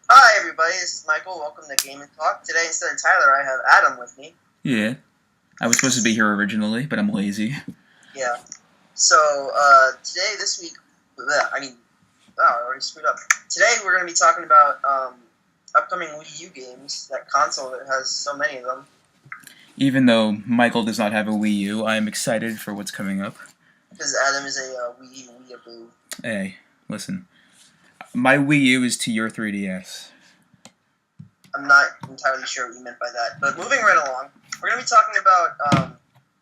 Hi, everybody. This is Michael. Welcome to Game and Talk. Today, instead of Tyler, I have Adam with me. Yeah, I was supposed to be here originally, but I'm lazy. Yeah. So, this week, I already screwed up. Today, we're going to be talking about upcoming Wii U games, that console that has so many of them. Even though Michael does not have a Wii U, I am excited for what's coming up. Because Adam is a Wii U weeaboo. Hey, listen. My Wii U is to your 3DS. I'm not entirely sure what you meant by that. But moving right along, we're going to be talking about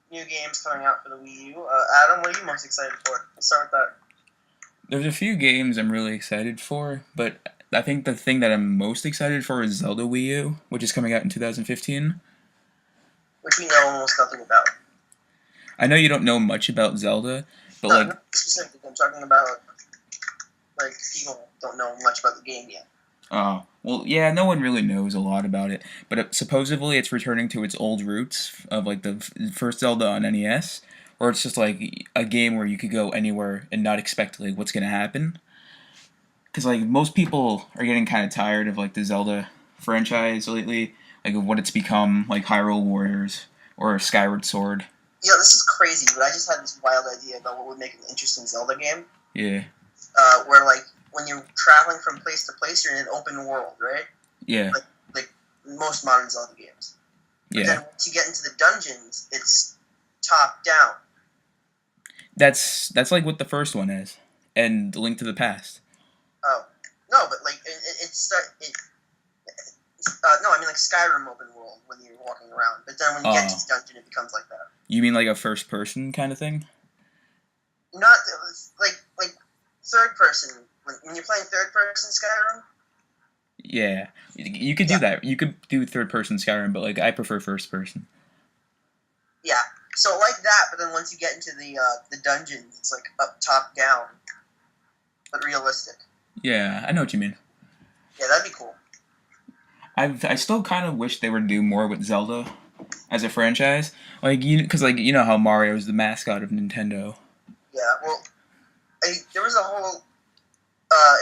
new games coming out for the Wii U. Adam, what are you most excited for? Let's start with that. There's a few games I'm really excited for, but I think the thing that I'm most excited for is Zelda Wii U, which is coming out in 2015. Which we know almost nothing about. I know you don't know much about Zelda, but Not specifically. I'm talking about people don't know much about the game yet. Oh, well, yeah, no one really knows a lot about it, but supposedly it's returning to its old roots of like the first Zelda on NES, or it's just like a game where you could go anywhere and not expect like what's gonna happen. Because like most people are getting kind of tired of like the Zelda franchise lately, like of what it's become, like Hyrule Warriors or Skyward Sword. Yeah, this is crazy, but I just had this wild idea about what would make an interesting Zelda game. Yeah, Where when you're traveling from place to place, you're in an open world, right? yeah, Like most modern Zelda games. But then yeah. once you get into the dungeons, it's top down. That's like what the first one is, and Link to the Past. Oh no, but no, I mean like Skyrim open world when you're walking around. But then when you get to the dungeon, it becomes like that. You mean like a first person kind of thing? Not like third person when you're playing third person Skyrim. Yeah, you could do that. You could do third person Skyrim, but like I prefer first person. Yeah, so like that, but then once you get into the dungeons, it's like up top down, but realistic. Yeah, I know what you mean. Yeah, that'd be cool. I still kind of wish they would do more with Zelda as a franchise, like because like you know how Mario is the mascot of Nintendo. Yeah, well, there was a whole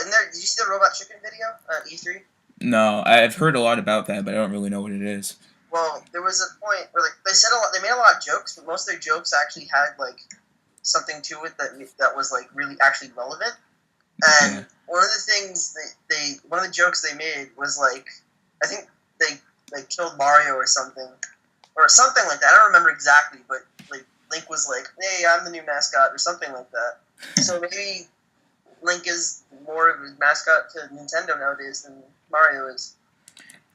in there. Did you see the Robot Chicken video at E3? No, I've heard a lot about that, but I don't really know what it is. Well, there was a point where they said a lot. They made a lot of jokes, but most of their jokes actually had something to it that was really actually relevant. And Yeah. one of the things one of the jokes they made was I think they killed Mario or something like that. I don't remember exactly, but Link was like, "Hey, I'm the new mascot" or something like that. So maybe Link is more of a mascot to Nintendo nowadays than Mario is.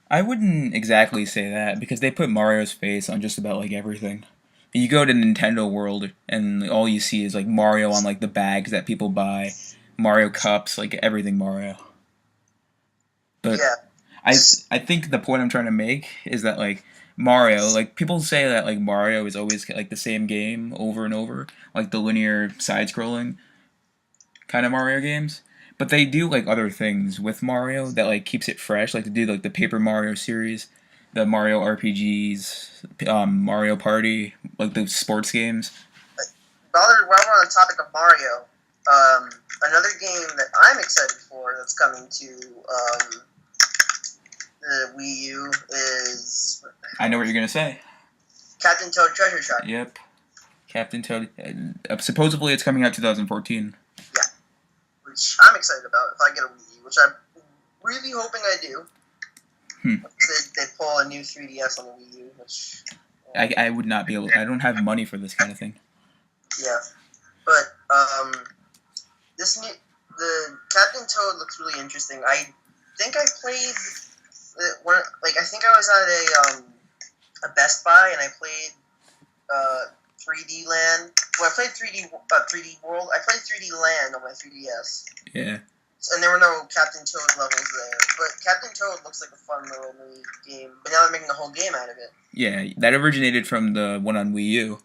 I wouldn't exactly say that because they put Mario's face on just about like everything. You go to Nintendo World and all you see is like Mario on like the bags that people buy, Mario cups, like everything Mario. But Yeah, I I think the point I'm trying to make is that like Mario, like people say that like Mario is always like the same game over and over, like the linear side scrolling kind of Mario games. But they do like other things with Mario that like keeps it fresh. Like they do like the Paper Mario series, the Mario RPGs, Mario Party, like the sports games. while we're on the topic of Mario, another game that I'm excited for that's coming to the Wii U is I know what you're gonna say. Captain Toad Treasure Shop. Yep, Captain Toad. Supposedly it's coming out 2014. Yeah, which I'm excited about if I get a Wii U, which I'm really hoping I do. They pull a new 3DS on the Wii U, which I would not be able. I don't have money for this kind of thing. yeah, but the Captain Toad looks really interesting. I think I played I think I was at a Best Buy and I played 3D Land. Well, I played 3D World. I played 3D Land on my 3DS. Yeah. And there were no Captain Toad levels there. But Captain Toad looks like a fun little mini game. But now they're making a whole game out of it. Yeah, that originated from the one on Wii U.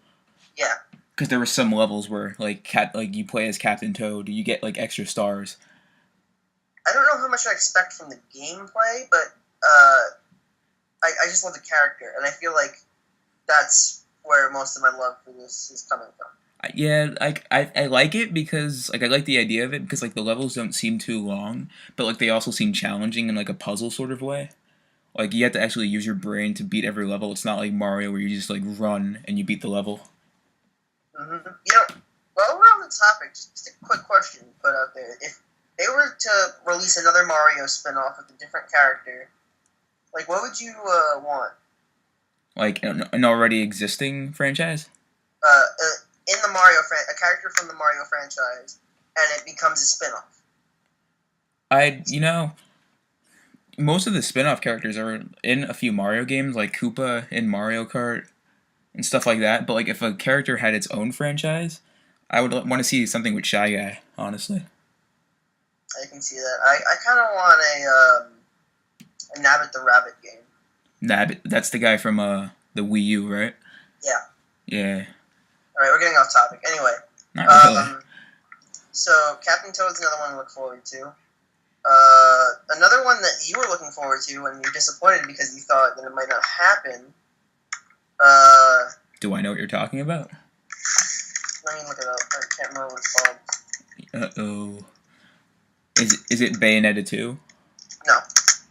Yeah. Because there were some levels where like you play as Captain Toad, you get like extra stars. I don't know how much I expect from the gameplay, but I just love the character, and I feel like that's where most of my love for this is coming from. Yeah, like I like it because like I like the idea of it because like the levels don't seem too long, but like they also seem challenging in like a puzzle sort of way. Like you have to actually use your brain to beat every level. It's not like Mario where you just like run and you beat the level. Mm-hmm. While we're on the topic, just a quick question put out there: if they were to release another Mario spin-off with a different character, like what would you want? Like an already existing franchise. In the a character from the Mario franchise, and it becomes a spin-off. I most of the spin-off characters are in a few Mario games, like Koopa in Mario Kart and stuff like that. But like if a character had its own franchise, I would want to see something with Shy Guy, honestly. I can see that. I kind of want a Nabbit the Rabbit game. Nabbit, that's the guy from the Wii U, right? Yeah. Yeah. All right, we're getting off topic. Anyway, Not really. so Captain Toad's another one to look forward to. Another one that you were looking forward to and you're disappointed because you thought that it might not happen. Do I know what you're talking about? Let me look it up. I can't remember what it's called. Uh-oh. Is it Bayonetta 2? No,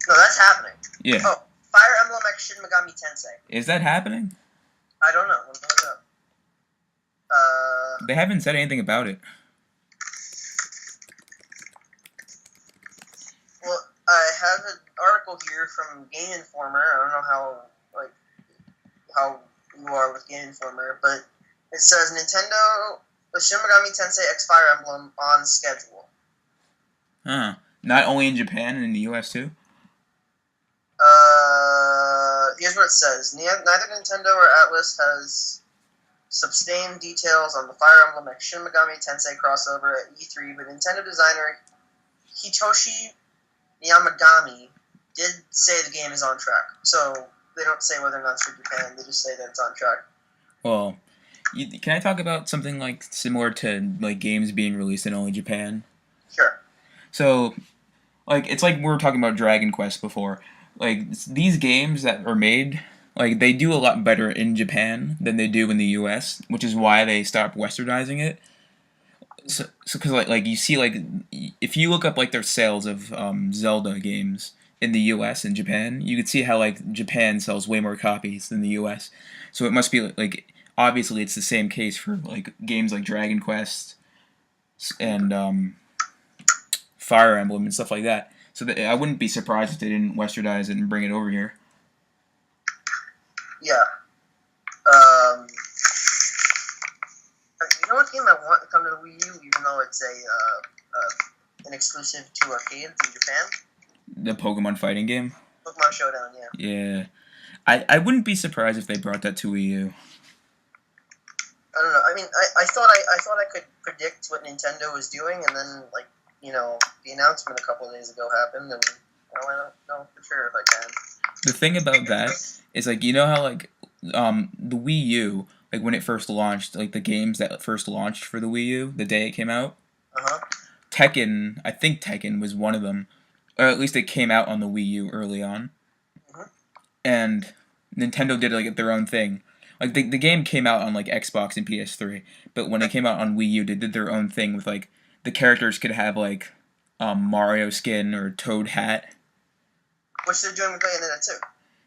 that's happening. Yeah. Oh, Fire Emblem X Shin Megami Tensei. Is that happening? I don't know. Let me look it up. They haven't said anything about it. Well, I have an article here from Game Informer. I don't know how you are with Game Informer, but it says Nintendo Shin Megami Tensei X Fire Emblem on schedule. Huh. Not only in Japan and in the US too? Here's what it says. Neither Nintendo or Atlus has sustained details on the Fire Emblem X Shin Megami Tensei crossover at E3, but Nintendo designer Hitoshi Yamagami did say the game is on track. So they don't say whether or not it's for Japan, they just say that it's on track. Well, can I talk about something like similar to like games being released in only Japan? Sure. So, like it's like we were talking about Dragon Quest before. Like these games that are made, like they do a lot better in Japan than they do in the U.S., which is why they stopped westernizing it. So because like you see like if you look up like their sales of Zelda games in the U.S. and Japan, you can see how like Japan sells way more copies than the U.S. So it must be like obviously it's the same case for like games like Dragon Quest and Fire Emblem and stuff like that. So I wouldn't be surprised if they didn't westernize it and bring it over here. Yeah. You know what game I want to come to the Wii U, even though it's an exclusive to arcades in Japan? The Pokemon fighting game? Pokemon Showdown, yeah. Yeah. I wouldn't be surprised if they brought that to Wii U. I don't know. I mean, I thought I could predict what Nintendo was doing, and then like the announcement a couple of days ago happened, and I don't know for sure if I can. The thing about that is like how like the Wii U, like when it first launched, like the games that first launched for the Wii U the day it came out. Tekken, I think Tekken was one of them, or at least it came out on the Wii U early on. And Nintendo did like their own thing. Like the game came out on like Xbox and PS3, but when it came out on Wii U, they did their own thing with like the characters could have like Mario skin or Toad hat. Which they're doing with Bayonetta too.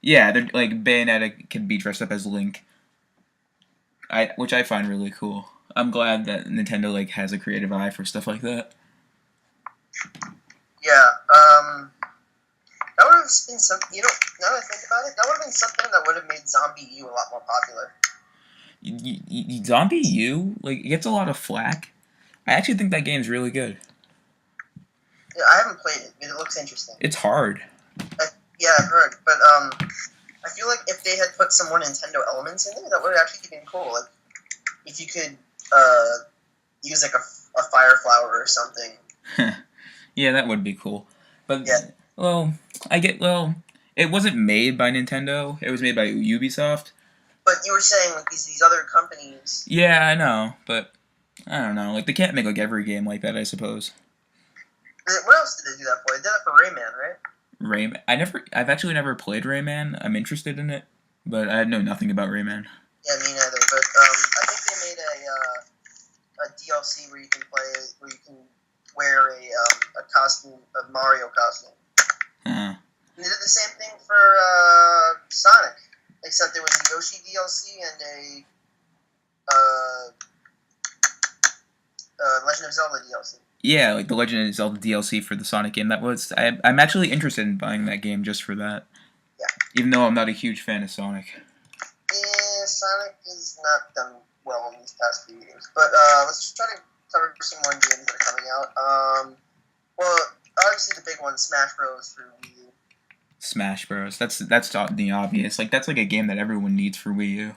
Yeah, they're like Bayonetta can be dressed up as Link. Which I find really cool. I'm glad that Nintendo like has a creative eye for stuff like that. Yeah, that would have been something. Now that I think about it, that would have been something that would have made Zombie U a lot more popular. Zombie U, like, it gets a lot of flack. I actually think that game's really good. Yeah, I haven't played it, but it looks interesting. It's hard. Yeah, I've heard, but I feel like if they had put some more Nintendo elements in there, that would have actually been cool. Like, if you could use like a fire flower or something. Yeah, that would be cool. But yeah. It wasn't made by Nintendo. It was made by Ubisoft. But you were saying like these other companies. Yeah, I know, but I don't know. Like they can't make like every game like that, I suppose. What else did they do that for? They did it for Rayman, right? Rayman. I've actually never played Rayman. I'm interested in it, but I know nothing about Rayman. Yeah, me neither. But I think they made DLC where you can wear a costume, a Mario costume. Uh, And they did the same thing for Sonic, except there was a Yoshi DLC and a Legend of Zelda DLC. yeah, like the Legend of Zelda DLC for the Sonic game. I'm actually interested in buying that game just for that. Yeah. Even though I'm not a huge fan of Sonic. Yeah, Sonic is not done well in these past few years. But let's try to cover some more games that are coming out. Well, obviously the big one, Smash Bros. For Wii U. Smash Bros. That's the obvious. Like that's like a game that everyone needs for Wii U.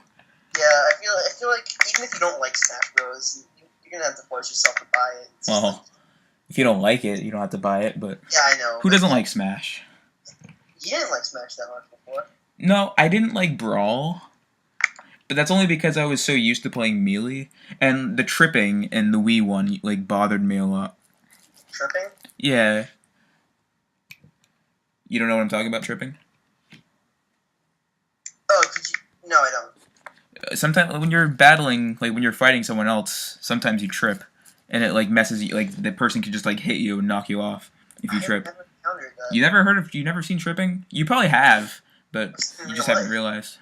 Yeah, I feel like even if you don't like Smash Bros, you're gonna have to force yourself to buy it. Well, if you don't like it, you don't have to buy it. But yeah, I know. Who doesn't like Smash? You didn't like Smash that much before. No, I didn't like Brawl. But that's only because I was so used to playing Melee, and the tripping in the Wii one like bothered me a lot. Tripping? Yeah. You don't know what I'm talking about, tripping? Oh, did you? No, I don't. Sometimes when you're battling, like when you're fighting someone else, sometimes you trip, and it like messes you. Like the person could just like hit you and knock you off if you trip. I've never encountered that. You never seen tripping? You probably have, but you just haven't realized.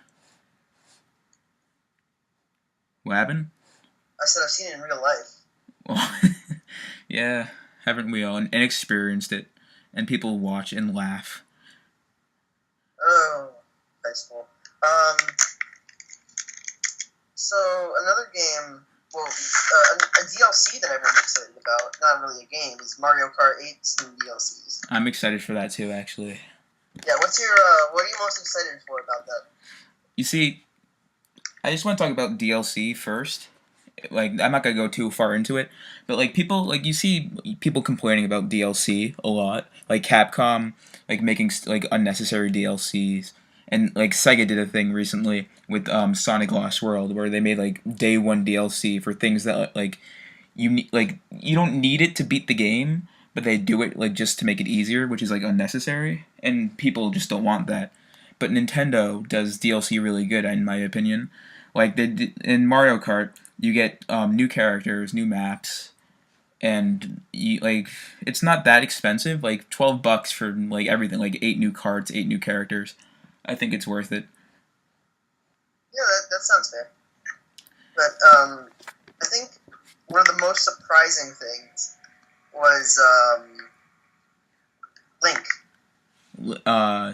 What happened? I said I've seen it in real life. Well, yeah, haven't we all? And experienced it, and people watch and laugh. Oh, high school. So another game, well, a DLC that everyone's excited about, not really a game, is Mario Kart 8's new DLCs. I'm excited for that too, actually. Yeah, what are you most excited for about that? You see, I just want to talk about DLC first. Like, I'm not gonna go too far into it, but like you see people complaining about DLC a lot, like Capcom, like making like unnecessary DLCs, and like Sega did a thing recently with Sonic Lost World where they made like day one DLC for things that like you don't need it to beat the game, but they do it like just to make it easier, which is like unnecessary, and people just don't want that. But Nintendo does DLC really good, in my opinion. Like in Mario Kart, you get new characters, new maps, and it's not that expensive. Like $12 for like everything, like 8 new carts, 8 new characters. I think it's worth it. Yeah, that sounds fair. But I think one of the most surprising things was Link.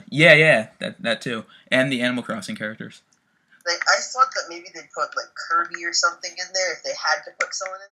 Yeah, that too, and the Animal Crossing characters. I thought that maybe they'd put like Kirby or something in there if they had to put someone in.